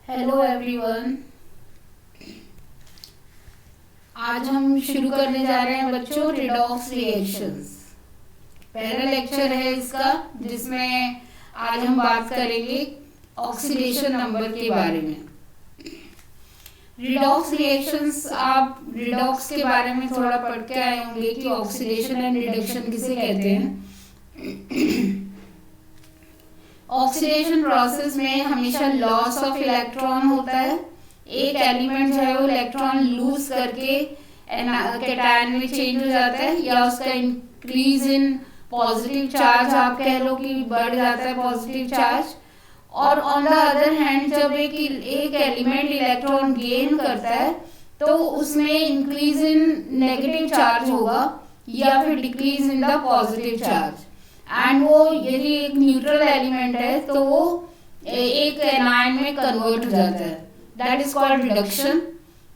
Hello everyone. आज हम शुरू करने जा रहे हैं बच्चों रिडॉक्स रिएक्शंस। पहला लेक्चर है इसका, जिसमें आज हम बात करेंगे ऑक्सीडेशन नंबर के बारे में। रिडॉक्स रिएक्शंस, आप रिडॉक्स के बारे में थोड़ा पढ़ के आए होंगे कि ऑक्सीडेशन एंड रिडक्शन किसे कहते हैं। ऑक्सीडेशन प्रोसेस में हमेशा लॉस ऑफ इलेक्ट्रॉन होता है। एक एलिमेंट जो है वो इलेक्ट्रॉन लूज करके कैटायन में चेंज हो जाता है, या उसका इंक्रीज इन पॉजिटिव चार्ज आप कह लो कि बढ़ जाता है पॉजिटिव चार्ज। और ऑन द अदर हैंड जब एक एलिमेंट इलेक्ट्रॉन गेन करता है तो उसमें इंक्रीज इन नेगेटिव चार्ज होगा या फिर decrease in the positive charge. And वो यदि एक न्यूट्रल एलिमेंट है तो वो एक एनायन में कन्वर्ट हो जाता है, दैट इज कॉल्ड रिडक्शन।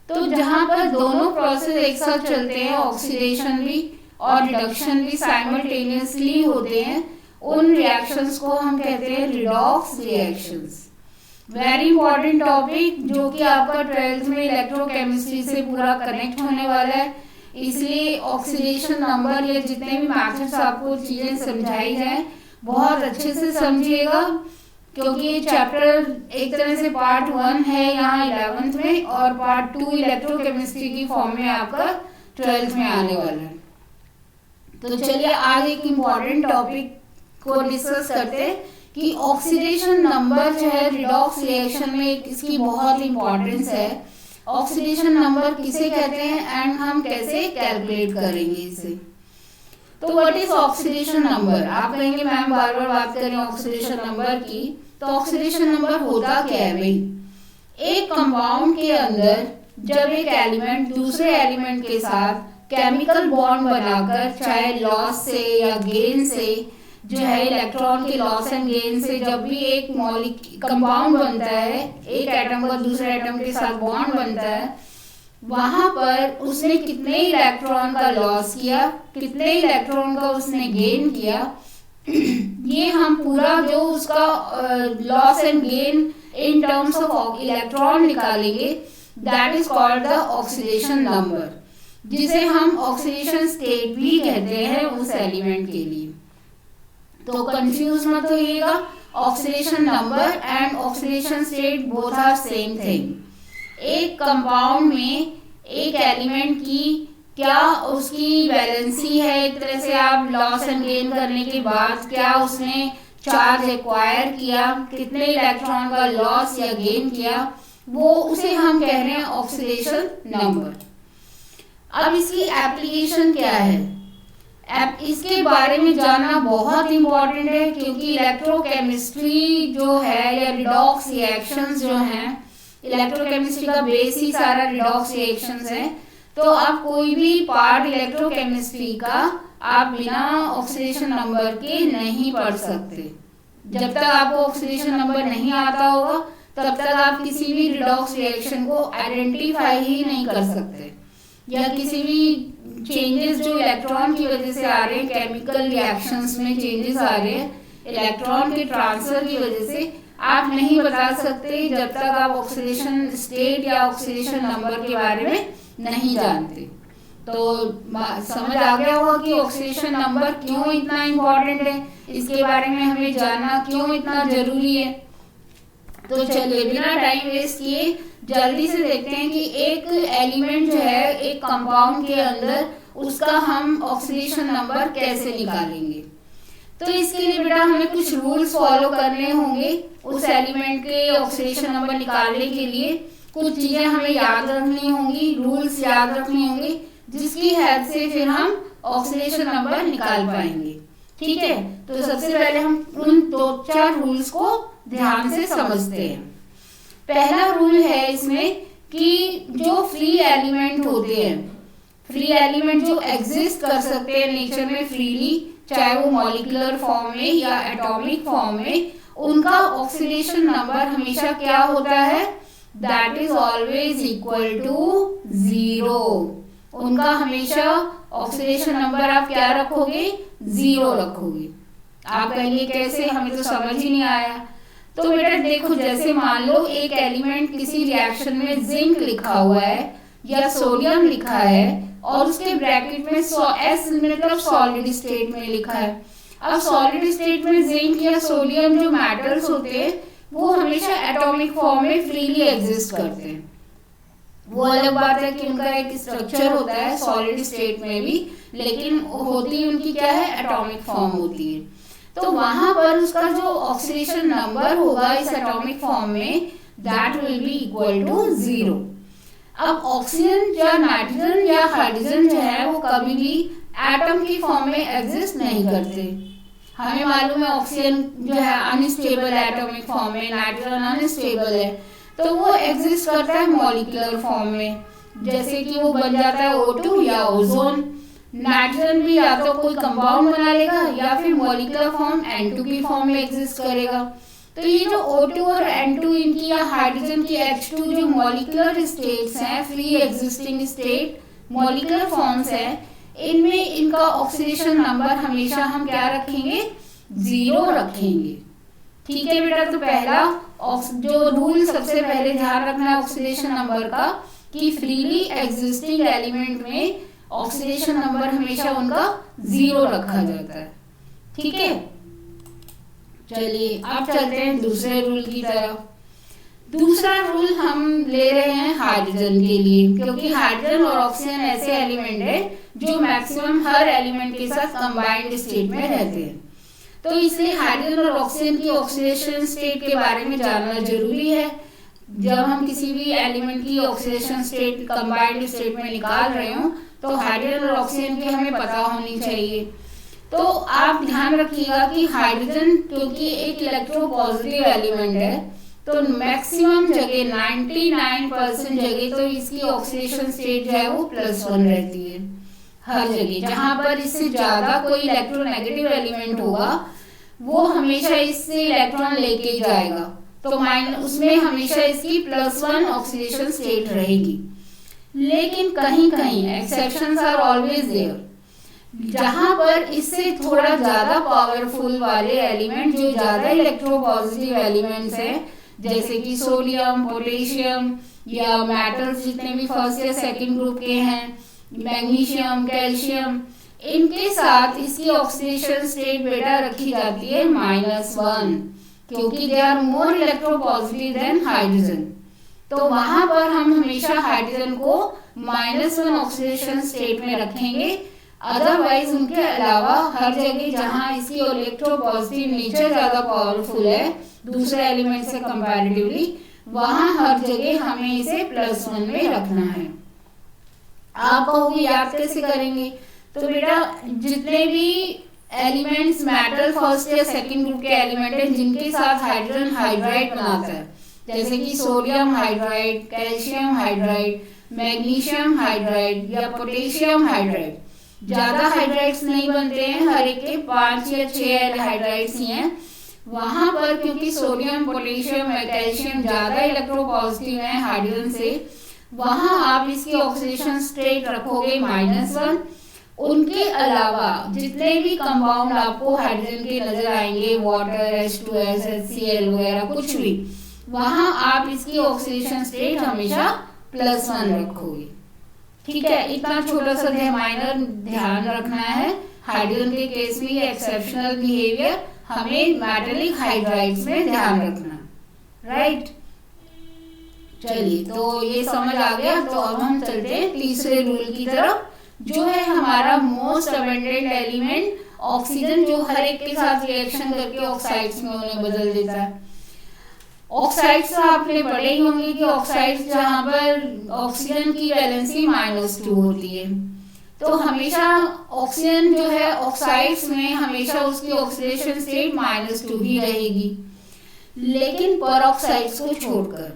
तो जहां पर दोनों प्रोसेस एक साथ चलते हैं, ऑक्सीडेशन भी और रिडक्शन भी साइमल्टेनियसली होते हैं, उन रिएक्शंस को हम कहते हैं redox reactions. Very important topic जो कि आपका 12th में इलेक्ट्रोकेमिस्ट्री से पूरा कनेक्ट होने वाला है, इसलिए ऑक्सीडेशन नंबर या जितने भी मैथड्स आपको चीजें समझाई जाए बहुत अच्छे से समझिएगा, क्योंकि ये चैप्टर एक तरह से पार्ट 1 है यहाँ 11th में, और पार्ट 2 इलेक्ट्रोकेमिस्ट्री की फॉर्म में आपका 12th में आने वाला है। तो चलिए आज एक इम्पॉर्टेंट टॉपिक को डिस्कस करते हैं कि ऑक्सीडेशन नंबर जो है रिडॉक्स रिएक्शन में इसकी बहुत इंपॉर्टेंस है। ऑक्सीडेशन नंबर किसे कहते हैं एंड हम कैसे कैलकुलेट करेंगे इसे। तो व्हाट इज ऑक्सीडेशन नंबर? आप कहेंगे मैम बार बार बात करें ऑक्सीडेशन नंबर की, तो ऑक्सीडेशन नंबर होता क्या है भाई? एक कंपाउंड के अंदर जब एक एलिमेंट दूसरे एलिमेंट के साथ केमिकल बॉन्ड बनाकर, चाहे लॉस से या गेन से, जो है इलेक्ट्रॉन के लॉस एंड गेन से, जब भी एक कंपाउंड बनता है, एक एटम का दूसरे एटम के साथ बॉन्ड बनता है, वहां पर उसने कितने इलेक्ट्रॉन का लॉस किया, कितने इलेक्ट्रॉन का उसने गेन किया, ये हम पूरा जो उसका loss and gain in terms of electron निकालेंगे, that is called the oxidation number, जिसे हम ऑक्सीडेशन स्टेट भी कहते हैं उस एलिमेंट के लिए। तो कंफ्यूज मत होइएगा, oxidation number and oxidation state both are same thing. एक कंपाउंड में एक एलिमेंट की क्या उसकी वैलेंसी है, एक तरह से आप लॉस एंड गेन करने के बाद क्या उसने चार्ज एक्वायर किया, कितने इलेक्ट्रॉन का लॉस या गेन किया, वो उसे हम कह रहे हैं ऑक्सीडेशन नंबर। अब इसकी एप्लीकेशन क्या है? इसके बारे में जानना बहुत इंपॉर्टेंट है, क्योंकि इलेक्ट्रोकेमिस्ट्री जो है या रिडॉक्स रिएक्शंस जो हैं, इलेक्ट्रोकेमिस्ट्री का बेस ही सारा रिडॉक्स रिएक्शंस है। तो आप कोई भी पार्ट इलेक्ट्रोकेमिस्ट्री का आप बिना ऑक्सीडेशन नंबर के नहीं पढ़ सकते। जब तक आपको ऑक्सीडेशन नंबर नहीं आता होगा तब तक आप किसी भी रिडॉक्स रिएक्शन को आइडेंटिफाई ही नहीं कर सकते, या किसी भी चेंजेस जो इलेक्ट्रॉन की वजह से आ रहे हैं, केमिकल रिएक्शंस में चेंजेस आ रहे हैं इलेक्ट्रॉन के ट्रांसफर की वजह से, आप नहीं बता सकते जब तक आप ऑक्सीडेशन स्टेट या ऑक्सीडेशन नंबर के बारे में नहीं जानते। तो समझ आ गया होगा कि ऑक्सीडेशन नंबर क्यों इतना इम्पोर्टेंट है, इसके बारे में हमें जानना क्यों इतना जरूरी है। तो चलिए बिना टाइम वेस्ट किए जल्दी से देखते हैं कि एक एलिमेंट जो है एक कंपाउंड के अंदर, उसका हम ऑक्सीडेशन नंबर कैसे निकालेंगे। तो इसके लिए बेटा हमें कुछ रूल्स फॉलो करने होंगे। उस एलिमेंट के ऑक्सीडेशन नंबर निकालने के लिए कुछ चीजें हमें याद रखनी होंगी, रूल्स याद रखने होंगे, जिसकी हेल्प से फिर हम ऑक्सीडेशन नंबर निकाल पाएंगे। ठीक है, तो सबसे पहले हम उन 2-4 रूल्स को ध्यान से समझते हैं। पहला रूल है इसमें कि जो फ्री एलिमेंट होते हैं, फ्री एलिमेंट जो एग्जिस्ट कर सकते हैं नेचर में फ्रीली, चाहे वो मॉलिक्यूलर फॉर्म में या एटॉमिक फॉर्म में, उनका ऑक्सीडेशन नंबर हमेशा क्या होता है? That is always equal to 0। उनका हमेशा ऑक्सीडेशन नंबर आप क्या रखोगे? 0 रखोगे। आप कहेंगे कैसे, हमें तो समझ ही नहीं आया। तो बेटा देखो, जैसे मान लो एक एलिमेंट किसी रिएक्शन में जिंक लिखा हुआ है या सोडियम लिखा है और उसके ब्रैकेट में एस मतलब सॉलिड स्टेट में लिखा है। अब सॉलिड स्टेट में जिंक या सोडियम जो मेटल्स होते हैं वो हमेशा एटॉमिक फॉर्म में फ्रीली एग्जिस्ट करते हैं। वो अलग बात है कि उनका एक स्ट्रक्चर होता है सॉलिड स्टेट में भी, लेकिन होती उनकी क्या है, एटॉमिक फॉर्म होती है। तो वहां पर उसका जो ऑक्सीडेशन नंबर होगा इस एटॉमिक फॉर्म में, that will be equal to 0। अब ऑक्सीजन या नाइट्रोजन या हाइड्रोजन जो है वो कभी भी एटम की फॉर्म में एग्जिस्ट नहीं करते। हमें मालूम है ऑक्सीजन जो है अनस्टेबल एटॉमिक फॉर्म में, नाइट्रोजन अनस्टेबल है, तो वो एग्जिस्ट करता है मॉलिक्यूलर फॉर्म में, जैसे कि वो बन जाता है O2 या ओजोन। नाइट्रोजन भी या तो कोई कंपाउंड बना लेगा या फिर मॉलिक्यूलर फॉर्म N2 की फॉर्म में एग्जिस्ट करेगा। तो ये जो O2 और N2 इनकी या हाइड्रोजन की H2 जो मॉलिक्यूलर स्टेट्स हैं, free existing state molecular forms हैं, इनमें इनका ऑक्सीडेशन नंबर हमेशा हम क्या रखेंगे, 0 रखेंगे। ठीक है बेटा, तो पहला जो रूल सबसे पहले ध्यान रखना है ऑक्सीडेशन नंबर का, कि फ्रीली एग्जिस्टिंग एलिमेंट में ऑक्सीडेशन नंबर हमेशा उनका 0 रखा जाता है। ठीक है, चलिए अब चलते हैं दूसरे रूल की तरफ। दूसरा रूल हम ले रहे हैं हाइड्रोजन के लिए, क्योंकि हाइड्रोजन और ऑक्सीजन ऐसे एलिमेंट है जो मैक्सिमम हर एलिमेंट के साथ कंबाइंड स्टेट में रहते हैं। तो इसलिए हाइड्रोजन और ऑक्सीजन की ऑक्सीडेशन स्टेट के बारे में जानना जरूरी है। जब हम किसी भी एलिमेंट की ऑक्सीडेशन स्टेट कंबाइंड स्टेट में निकाल रहे हो तो हाइड्रोजन और ऑक्सीजन की हमें पता होनी चाहिए। तो आप ध्यान रखिएगा कि हाइड्रोजन क्योंकि एक इलेक्ट्रोपॉजिटिव एलिमेंट है, तो मैक्सिमम जगह 99% जगह तो इसकी ऑक्सीडेशन स्टेट जो है वो +1 रहती है हर जगह। जहां पर इससे ज्यादा कोई इलेक्ट्रोनेगेटिव एलिमेंट होगा वो हमेशा इससे इलेक्ट्रॉन लेके जाएगा, तो उसमें हमेशा इसकी +1 ऑक्सीडेशन स्टेट रहेगी। लेकिन कहीं कहीं एक्सेप्शंस आर ऑलवेज देयर, जहां पर इससे थोड़ा ज्यादा पावरफुल वाले एलिमेंट जो ज्यादा इलेक्ट्रोपॉजिटिव एलिमेंट्स हैं, जैसे कि सोडियम, पोटेशियम या मेटल्स जितने भी फर्स्ट या सेकंड ग्रुप के हैं, मैग्नीशियम, कैल्शियम, इनके साथ इसकी ऑक्सीडेशन स्टेट बेटा रखी जाती है -1, क्योंकि they are more electropositive than hydrogen. तो वहां पर हम हमेशा हाइड्रोजन को -1 ऑक्सीडेशन स्टेट में रखेंगे। अदरवाइज उनके अलावा हर जगह जहां इसकी इलेक्ट्रोपॉजिटिव नेचर ज्यादा पावरफुल है दूसरे एलिमेंट से कंपैरेटिवली, वहां हर जगह हमें इसे +1 में रखना है। आप कहोगे याद कैसे करेंगे? तो बेटा जितने भी एलिमेंट्स मेटल फर्स्ट या सेकंड ग्रुप के एलिमेंट हैं जिनके साथ हाइड्रोजन हाइड्राइड बनाता है, जैसे कि sodium hydride, calcium hydride, magnesium hydride या पोटेशियम हाइड्राइड, ज्यादा हाइड्राइड्स नहीं बनते हैं, हर एक के 5 या 6 हाइड्राइड्स ही हैं। वहां पर क्योंकि सोडियम, पोटेशियम, कैल्शियम ज्यादा इलेक्ट्रोपॉजिटिव हैं हाइड्रोजन से, वहां आप इसकी ऑक्सीडेशन स्टेट रखोगे -1। उनके अलावा जितने भी कंपाउंड आपको हाइड्रोजन के नजर आएंगे, वाटर, H2S, HCl वगैरह कुछ भी, वहां आप इसकी ऑक्सीडेशन स्टेट हमेशा +1 रखोगे। ठीक है, इतना छोटा सा माइनर ध्यान रखना है। हाइड्रोजन के केस में ये एक्सेप्शनल बिहेवियर हमें मेटालिक हाइड्राइड्स में ध्यान रखना, राइट। चलिए, तो ये समझ आ गया। तो अब हम चलते हैं तीसरे रूल की तरफ, जो है हमारा मोस्ट अबंडेंट एलिमेंट ऑक्सीजन, जो हर एक के साथ रिएक्शन करके ऑक्साइड्स में उन्हें बदल देता है। ऑक्साइड्स आपने पढ़े ही होंगे कि ऑक्साइड्स जहां पर ऑक्सीजन की वैलेंसी -2 होती है, तो हमेशा ऑक्सीजन जो है ऑक्साइड्स में हमेशा उसकी ऑक्सीडेशन स्टेट -2 ही रहेगी। लेकिन परऑक्साइड्स को छोड़कर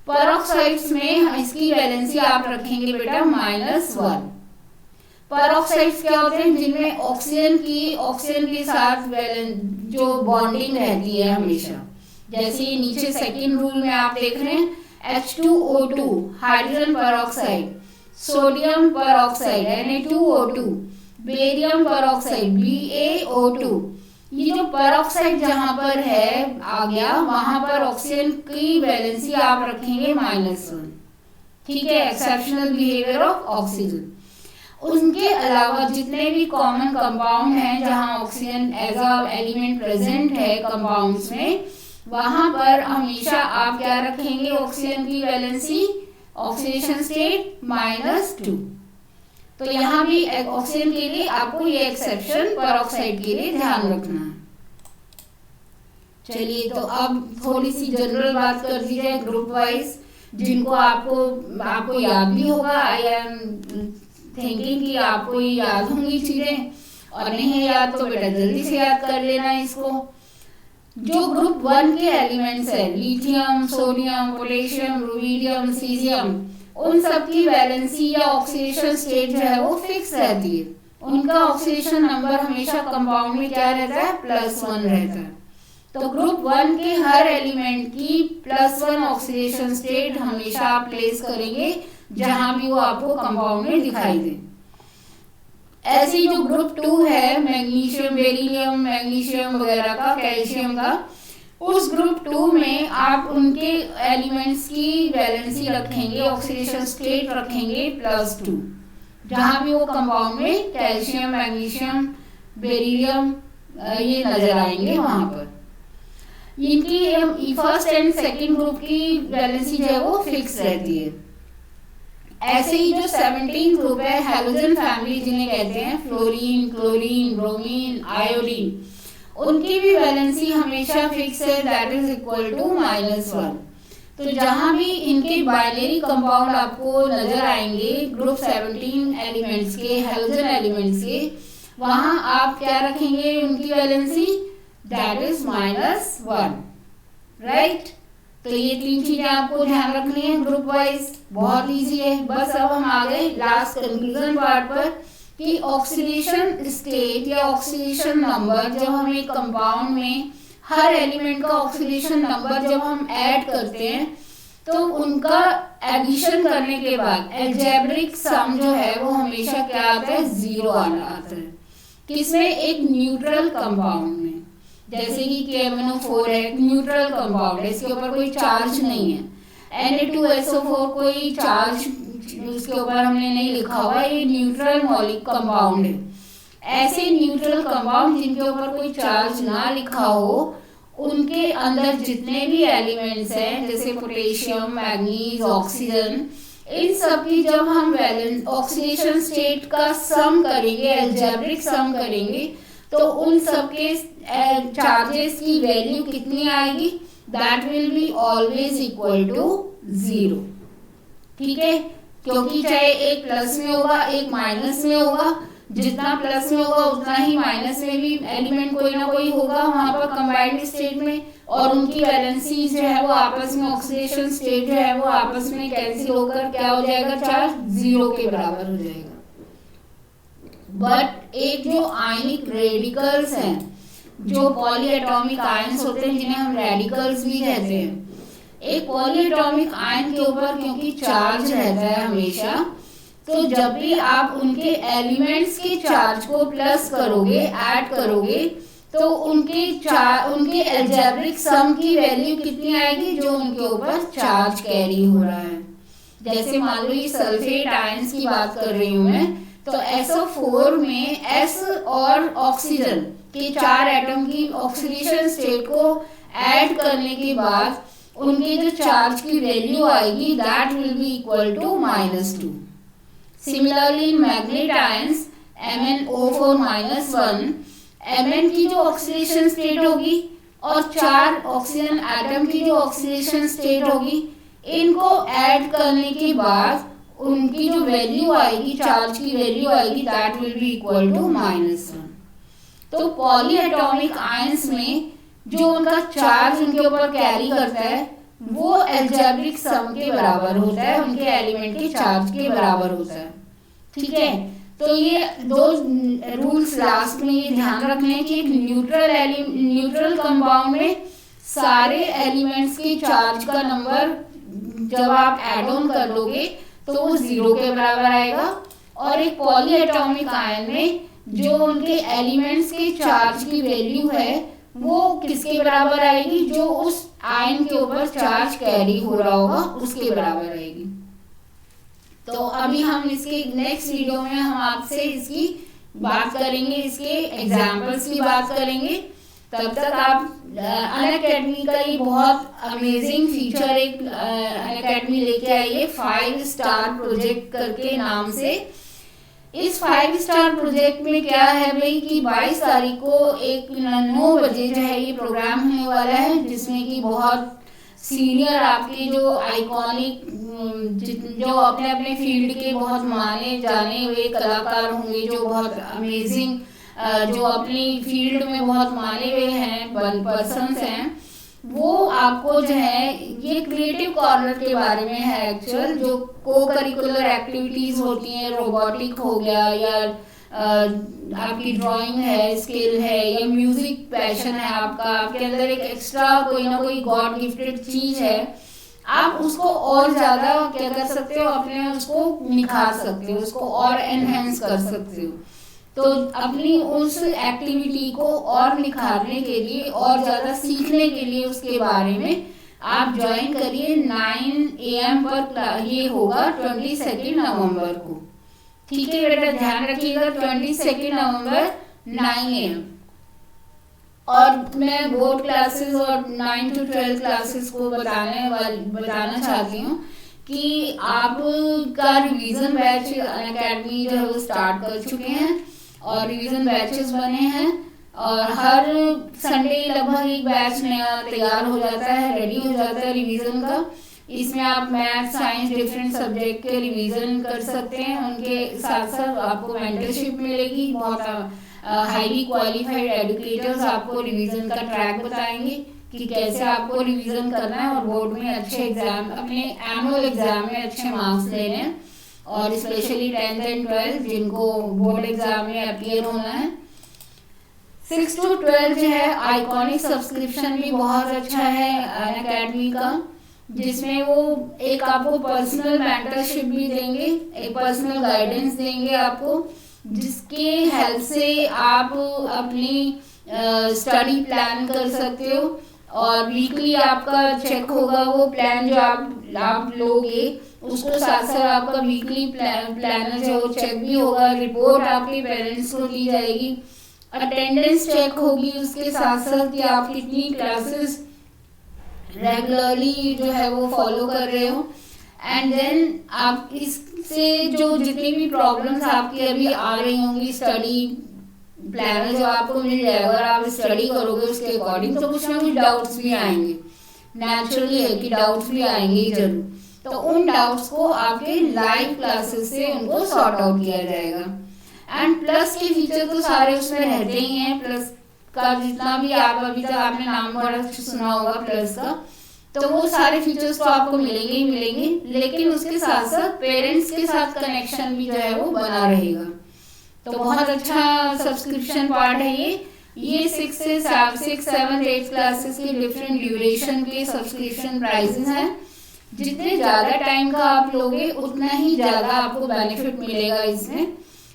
परऑक्साइड्स में इसकी वैलेंसी आप रखेंगे बेटा -1। परऑक्साइड्स क्या होते हैं? जिनमें ऑक्सीजन के साथ जो बॉन्डिंग रहती है हमेशा, जैसे नीचे सेकंड रूल में आप देख रहे हैं H2O2 hydrogen peroxide, sodium peroxide Na2O2, barium peroxide BaO2, ये जो पेरोक्साइड जहां पर है आ गया, वहां पर ऑक्सीजन की वैलेंसी आप रखेंगे -1। ठीक है, एक्सेप्शनल बिहेवियर ऑफ ऑक्सीजन। उनके अलावा जितने भी कॉमन कंपाउंड हैं जहां oxygen as a element present है कंपाउंड्स में, वहां पर हमेशा आप क्या रखेंगे ऑक्सीजन की वैलेंसी, ऑक्सीडेशन स्टेट -2। तो यहाँ भी ऑक्सीजन के लिए आपको ये एक्सेप्शन पेरोक्साइड के लिए ध्यान रखना है। चलिए, तो अब थोड़ी सी जनरल बात कर दी जाए ग्रुप वाइज, जिनको आपको याद भी होगा। आई एम थिंकिंग कि आपको ये याद होंगी चीजें, और नहीं याद तो बेटा जल्दी से याद कर लेना इसको। जो ग्रुप 1 के एलिमेंट्स है, lithium, sodium, potassium, rubidium, caesium, उन सब की वैलेंसी या ऑक्सीडेशन स्टेट जो है वो फिक्स रहती है। उनका ऑक्सीडेशन नंबर हमेशा कंपाउंड में क्या रहता है, +1 रहता है। तो ग्रुप 1 के हर एलिमेंट की +1 ऑक्सीडेशन स्टेट हमेशा आप प्लेस करेंगे जहां भी वो आपको कंपाउंड में दिखाई दे। ऐसे ही जो ग्रुप 2 है, मैग्नीशियम, बेरिलियम, मैग्नीशियम वगैरह का, कैल्शियम का, उस ग्रुप 2 में आप उनके एलिमेंट्स की वैलेंसी रखेंगे, ऑक्सीडेशन स्टेट रखेंगे +2, जहां भी वो कंपाउंड में कैल्शियम, मैग्नीशियम, बेरिलियम ये नजर आएंगे वहां पर। इनकी फर्स्ट एंड सेकंड ग्रुप की वैलेंसी जो है वो फिक्स रहती है। ऐसे ही जो 17 ग्रुप है, हैलोजन फैमिली जिन्हें कहते हैं, फ्लोरीन, क्लोरीन, ब्रोमीन, आयोडीन, उनकी भी वैलेंसी हमेशा फिक्स है, दैट इज इक्वल टू -1। तो जहां भी इनके बाइनरी कंपाउंड आपको नजर आएंगे ग्रुप 17 एलिमेंट्स के, हैलोजन एलिमेंट्स के, वहां आप क्या रखेंगे उनकी वैलेंसी, दैट इज -1, राइट। तो ये 3 चीजें आपको ध्यान रखनी है ग्रुप वाइज, बहुत इजी है। बस अब हम आ गए लास्ट कंक्लूजन पार्ट पर कि ऑक्सीडेशन स्टेट या ऑक्सीडेशन नंबर, जब हम एक कंपाउंड में हर एलिमेंट का ऑक्सीडेशन नंबर जब हम ऐड करते हैं तो उनका एडिशन करने के बाद अलजेब्रिक सम जो है वो हमेशा क्या आता है, 0 आता है। किसमें, एक न्यूट्रल कंपाउंड में। जैसे कि KMnO4 है, न्यूट्रल कंपाउंड है, इसके ऊपर कोई चार्ज नहीं है। Na2SO4 कोई चार्ज उसके ऊपर हमने नहीं लिखा हुआ, ये न्यूट्रल मॉलिक कंपाउंड है। ऐसे न्यूट्रल कंपाउंड जिनके ऊपर कोई चार्ज ना लिखा हो, उनके अंदर जितने भी एलिमेंट्स हैं जैसे पोटेशियम, मैग्नीज, ऑक्सीजन, इन सब की जब हम वैलेंस ऑक्सीडेशन स्टेट का सम करेंगे, अलजेब्रिक सम करेंगे, तो उन सब के चार्जेस की वैल्यू कितनी आएगी, that will be always equal to 0। ठीक है, क्योंकि चाहे एक प्लस में होगा एक माइनस में होगा, जितना प्लस में होगा उतना ही माइनस में भी एलिमेंट कोई ना कोई होगा वहां पर कंबाइंड स्टेट में, और उनकी वैलेंसी जो है वो आपस में, ऑक्सीडेशन स्टेट जो है वो आपस में कैंसिल होकर क्या हो जाएगा, चार्ज 0 के बराबर हो जाएगा। बट एक जो आयनिक रेडिकल्स हैं, जो पॉलीएटॉमिक आयंस होते हैं जिन्हें हम रेडिकल्स भी कहते हैं, एक पॉलीएटॉमिक आयन के ऊपर क्योंकि चार्ज रहता है हमेशा, तो जब भी आप उनके एलिमेंट्स के चार्ज को प्लस करोगे, ऐड करोगे, तो उनके अलजेब्रिक सम की वैल्यू कितनी आएगी, जो उनके ऊपर चार्ज कैरी हो रहा है। जैसे मान लो ये सल्फेट आयंस की बात कर रही हूं मैं, तो SO4 में S और ऑक्सीजन के 4 एटम की ऑक्सीडेशन स्टेट को ऐड करने के बाद उनके जो चार्ज की वैल्यू आएगी, that will be equal to -2। Similarly manganate ions MnO4 -1, Mn की जो ऑक्सीडेशन स्टेट होगी और 4 ऑक्सीजन एटम की जो ऑक्सीडेशन स्टेट होगी, इनको ऐड करने के बाद उनकी जो वैल्यू आएगी, चार्ज की वैल्यू आएगी, that will be equal to -1। तो पॉलीएटॉमिक आयंस में जो उनका चार्ज उनके ऊपर कैरी करता है वो अलजेब्रिक सम के बराबर होता है, उनके एलिमेंट के चार्ज के बराबर होता है। ठीक है, तो ये 2 रूल्स लास्ट में ये ध्यान रखने हैं कि एक न्यूट्रल कंपाउंड में सारे एलिमेंट्स के चार्ज का नंबर जब आप ऐड ऑन कर लोगे तो वो 0 के बराबर आएगा, और एक पॉलीएटॉमिक आयन में जो उनके एलिमेंट्स के चार्ज की वैल्यू है वो किसके बराबर आएगी, जो उस आयन के ऊपर चार्ज कैरी हो रहा होगा उसके बराबर आएगी। तो अभी हम इसके नेक्स्ट वीडियो में हम आपसे इसकी बात करेंगे, इसके एग्जाम्पल्स की बात करेंगे। तब तक आप अनअकैडमी का ये बहुत अमेजिंग फीचर एक अनअकैडमी लेके आई है 5 स्टार प्रोजेक्ट करके नाम से। इस 5 स्टार प्रोजेक्ट में क्या है भाई कि 22 तारीख को एक 9 बजे जो है ये प्रोग्राम होने वाला है, जिसमें कि बहुत सीनियर आपके जो आइकॉनिक जो अपने अपने फील्ड के बहुत माने जाने हुए कलाकार होंगे, जो बहुत अमेजिंग जो अपनी फील्ड में बहुत माने हुए हैं पर्सन्स हैं, वो आपको जो है ये क्रिएटिव कॉर्नर के बारे में है एक्चुअल, जो को करिकुलर एक्टिविटीज होती हैं, रोबोटिक हो गया या आपकी ड्राइंग है, स्किल है या म्यूजिक पैशन है आपका, आपके अंदर एक एक्स्ट्रा कोई ना कोई गॉड गिफ्टेड चीज है, आप उसको और ज्यादा क्या कर सकते हो, अपने उसको निखार सकते हो, उसको और एनहेंस कर सकते हो। तो अपनी उस एक्टिविटी को और निखारने के लिए और ज्यादा सीखने के लिए उसके बारे में आप ज्वाइन करिए 9 AM पर। ये होगा 22 नवंबर को, ठीक है बेटा, ध्यान रखिएगा 22 नवंबर 9 AM। और मैं बोर्ड क्लासेस और 9 to 12 क्लासेस को बताना चाहती हूँ कि आपका रिवीजन बैच अनअकैडमी जो है वो स्टार्ट कर चुके हैं और रिवीजन बैचेस बने हैं और हर संडे लगभग एक बैच नया तैयार हो जाता है, रेडी हो जाता है रिवीजन का। इसमें आप मैथ, साइंस, डिफरेंट सब्जेक्ट के रिवीजन कर सकते हैं। उनके साथ साथ आपको मेंटरशिप मिलेगी, बहुत हाईली क्वालिफाइड एजुकेटर्स आपको रिवीजन का ट्रैक बताएंगे कि कैसे आपको रिवीजन करना है और बोर्ड में अच्छे एग्जाम, अपने एनुअल एग्जाम में अच्छे मार्क्स लेने हैं, और स्पेशली 10th and 12th जिनको बोर्ड एग्जाम में अपीयर होना है। 6 to 12 जो है आइकॉनिक सब्सक्रिप्शन भी बहुत अच्छा है अनअकैडमी का, जिसमें वो एक आपको पर्सनल मेंटरशिप भी देंगे, एक पर्सनल गाइडेंस देंगे आपको, जिसके हेल्प से आप अपनी स्टडी प्लान कर सकते हो और वीकली आपका चेक होगा, वो प्लान जो आप लोगे उसको साथ साथ आपका वीकली प्लानर जो है वो चेक भी होगा, रिपोर्ट आपके पेरेंट्स को दी जाएगी, अटेंडेंस चेक होगी उसके साथ साथ कि आप कितनी क्लासेस रेगुलरली जो है वो फॉलो कर रहे हो। एंड देन आप इससे जो जितनी भी प्रॉब्लम्स आपकी अभी आ रही होंगी, स्टडी प्लानर जो आपको मिल जाएगा और आप स्टडी करोगे उसके अकॉर्डिंग, तो कुछ ना कुछ डाउट्स भी आएंगे, नेचुरली है कि डाउट्स भी आएंगे जरूर। तो उन डाउट्स को आपके लाइव क्लासेस से उनको सॉर्ट आउट किया जाएगा। एंड प्लस के फीचर तो सारे उसमें रहते ही हैं, प्लस का जितना भी आप अभी तक आपने नाम बड़ा सुना होगा प्लस का, तो वो सारे फीचर्स तो आपको मिलेंगे ही मिलेंगे, लेकिन उसके साथ साथ पेरेंट्स के साथ कनेक्शन भी जो है वो बना रहेगा। तो बहुत अच्छा सब्सक्रिप्शन पार्ट है ये 6 से 7 8 क्लासेस के डिफरेंट ड्यूरेशन के सब्सक्रिप्शन प्राइसेस हैं। जितने ज्यादा टाइम का आप लोगे उतना ही ज्यादा आपको बेनिफिट मिलेगा इसमें।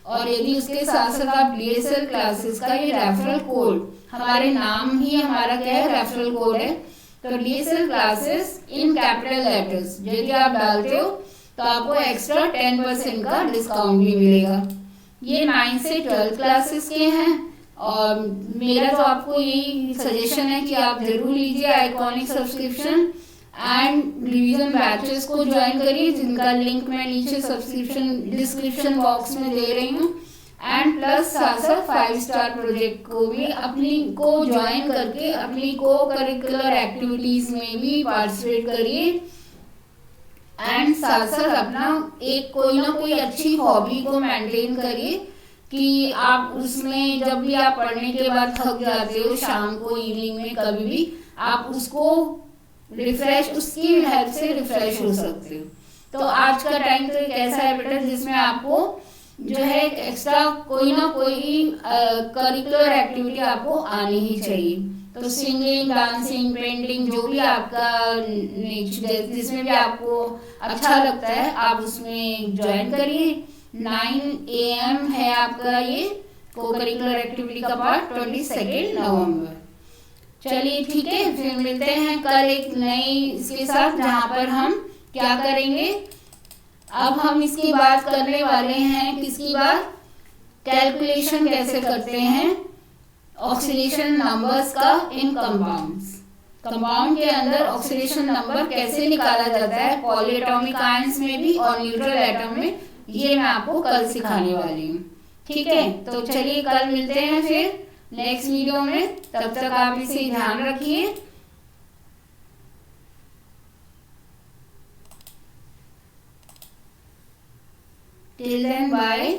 और यदि उसके साथ साथ आप DSL क्लासेस का ये रेफरल कोड, हमारे नाम ही हमारा क्या है, रेफरल कोड है, तो DSL classes in capital letters यदि आप डालते हो तो आपको एक्स्ट्रा 10% का डिस्काउंट भी मिलेगा। ये 9 से 12 क्लासेस के हैं और मेरा तो आपको यही सजेशन है कि आप जरूर लीजिए iconic subscription and revision batches को ज्वाइन करिए, जिनका लिंक मैं नीचे सब्सक्रिप्शन डिस्क्रिप्शन बॉक्स में दे रही हूँ। एंड प्लस साथ साथ 5 स्टार प्रोजेक्ट को भी अपनी को ज्वाइन करके अपनी को करिकुलर एक्टिविटीज में भी पार्टिसिपेट करिए एंड साथ साथ अपना एक कोई ना कोई अच्छी हॉबी को मेंटेन करिए कि आप उसमें जब भी आप पढ़ने के बाद थक जाते हो शाम को, इवनिंग में कभी भी आप उसको रिफ्रेश, उसकी हेल्प से रिफ्रेश हो सकते हो। तो आज का टाइम तो एक ऐसा है बेटा जिसमें आपको जो है एक्स्ट्रा कोई ना कोई करिकुलर एक्टिविटी आपको आनी ही चाहिए। तो सिंगिंग, डांसिंग, पेंटिंग, जो भी आपका जिसमें भी आपको अच्छा लगता है आप उसमें ज्वाइन करिए। 9 AM है आपका ये को करिकुलर एक्टिविटी का पार्ट 22 नवंबर। चलिए ठीक है, फिर मिलते हैं कल एक नई इसके साथ, जहाँ पर हम क्या करेंगे। अब हम इसकी बात करने वाले हैं, किसकी बात, कैलकुलेशन कैसे करते हैं ऑक्सीडेशन नंबर्स का इन कंपाउंड्स। कंपाउंड के अंदर ऑक्सीडेशन नंबर कैसे निकाला जाता है पॉलीएटॉमिक आयंस में भी और न्यूट्रल एटम में, ये मैं आपको कल सिखाने वाली हूँ। ठीक है, तो चलिए कल मिलते हैं फिर नेक्स्ट वीडियो में। तब तक आप इसे ध्यान रखिए। Till then bye.